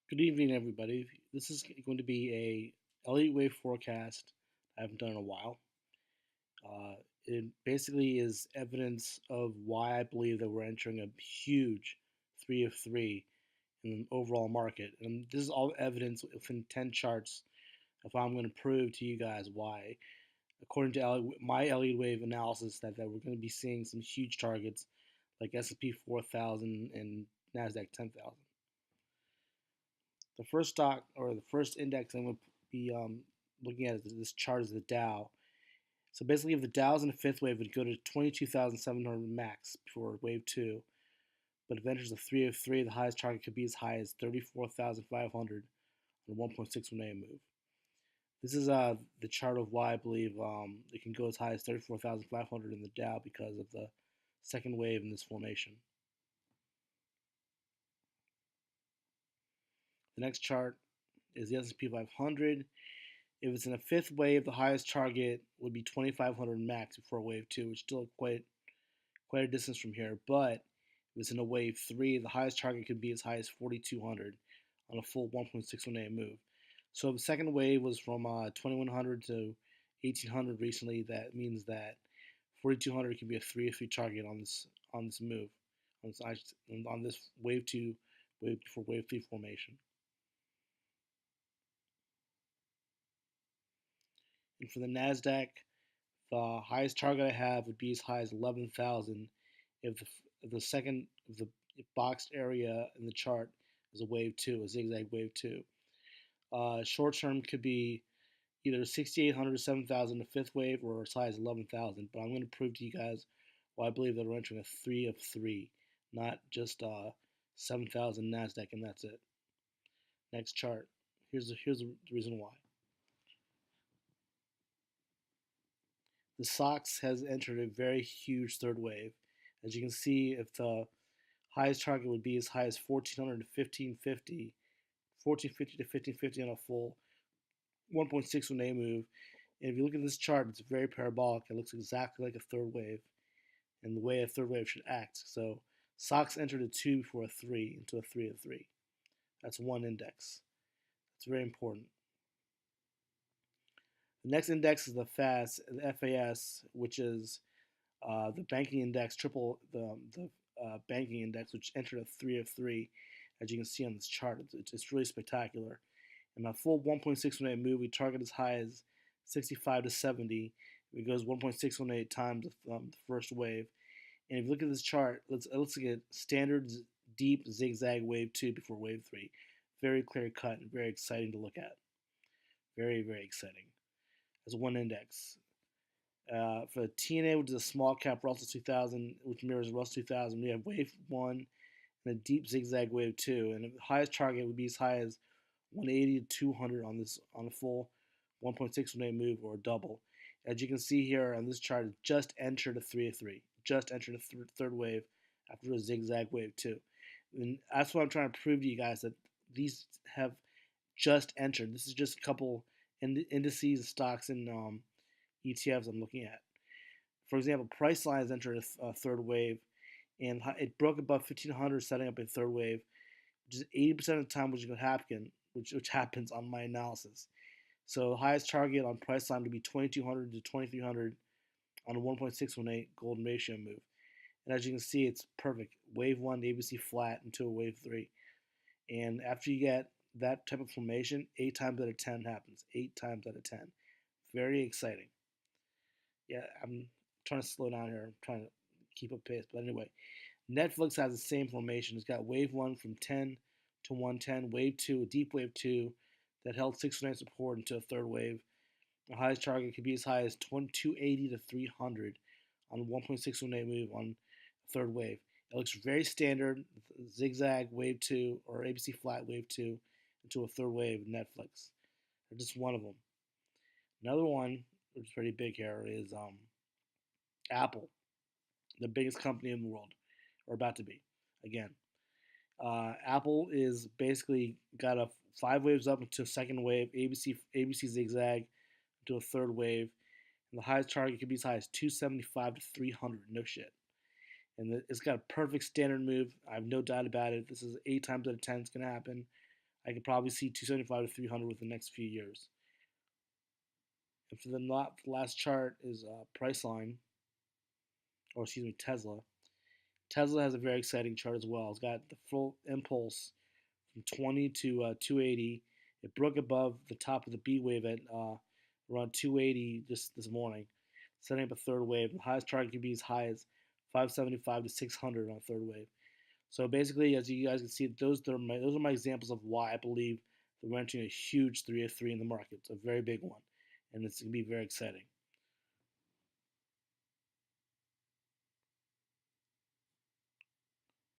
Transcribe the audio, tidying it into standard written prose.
Good evening, everybody. This is going to be a elite wave forecast I haven't done in a while. Uh, it basically is evidence of why I believe that we're entering a huge 3 of 3 in the overall market. And this is all evidence within 10 charts if I'm going to prove to you guys why, according to my elite wave analysis, that we're going to be seeing some huge targets like S&P 4000 and NASDAQ 10,000. The first stock or the first index I'm going to be looking at this chart is the Dow. So basically, if the Dow's in the fifth wave, it would go to 22,700 max before wave two. But if it enters the 3 of 3, the highest target could be as high as 34,500 on a 1.61A move. This is the chart of why I believe it can go as high as 34,500 in the Dow because of the second wave in this formation. The next chart is the S&P 500. If it's in a fifth wave, the highest target would be 2,500 max before wave two, which is still quite a distance from here. But if it's in a wave three, the highest target could be as high as 4,200 on a full 1.61A move. So if the second wave was from 2,100 to 1,800 recently, that means that 4,200 could be a 3 of 3 target on this move, on this wave two, wave for wave three formation. And for the NASDAQ, the highest target I have would be as high as 11,000 if the second if the boxed area in the chart is a wave two, a zigzag wave two. Short term could be either 6,800 to 7,000, the fifth wave, or as high as 11,000. But I'm going to prove to you guys why I believe that we're entering a 3 of 3, not just 7,000 NASDAQ, and that's it. Next chart. Here's the reason why. The SOX has entered a very huge third wave. As you can see, if the highest target would be as high as 1,400 to 1,550, 1,450 to 1,550 on a full 1.61A move. And if you look at this chart, it's very parabolic. It looks exactly like a third wave and the way a third wave should act. So SOX entered a 2 before a 3 into a 3 of 3. That's one index. It's very important. The next index is the FAS, which is the banking index, the banking index, which entered a 3 of 3, as you can see on this chart. It's really spectacular. In my full 1.618 move, we target as high as 65 to 70. It goes 1.618 times the first wave. And if you look at this chart, let's look at standard deep zigzag wave 2 before wave 3. Very clear cut and very exciting to look at. Very, very exciting. As one index. For the TNA, which is a small cap Russell 2000, which mirrors Russell 2000, we have wave 1 and a deep zigzag wave 2. And the highest target would be as high as 180 to 200 on a full 1.618 move or a double. As you can see here on this chart, it just entered a 3 of 3. Just entered a third wave after a zigzag wave 2. And that's what I'm trying to prove to you guys, that these have just entered. This is just a couple indices, stocks, and ETFs I'm looking at. For example, Priceline has entered a third wave, and it broke above 1,500, setting up a third wave, which is 80% of the time which happens on my analysis. So the highest target on Priceline would be 2,200 to 2,300 on a 1.618 golden ratio move. And as you can see, it's perfect. Wave 1, ABC flat into a wave 3. And after you get that type of formation, 8 times out of 10 happens. 8 times out of 10. Very exciting. Yeah, I'm trying to slow down here. I'm trying to keep up pace. But anyway, Netflix has the same formation. It's got wave 1 from 10 to 110, wave 2, a deep wave 2 that held 609 support into a third wave. The highest target could be as high as 280 to 300 on a 1.618 move on a third wave. It looks very standard, zigzag wave 2 or ABC flat wave 2 into a third wave Netflix. They're just one of them. Another one, which is pretty big here, is Apple, the biggest company in the world, or about to be, again. Apple is basically got a 5 waves up into a second wave, ABC zigzag into a third wave, and the highest target could be as high as 275 to 300. No shit. And it's got a perfect standard move. I have no doubt about it. This is 8 times out of 10 it's going to happen. I could probably see 275 to 300 within the next few years. And for the last chart is Priceline, or excuse me, Tesla. Tesla has a very exciting chart as well. It's got the full impulse from 20 to 280. It broke above the top of the B wave at around 280 this morning, setting up a third wave. The highest target could be as high as 575 to 600 on a third wave. So basically, as you guys can see, those are my examples of why I believe that we're entering a huge 3 of 3 in the market. It's a very big one, and it's going to be very exciting.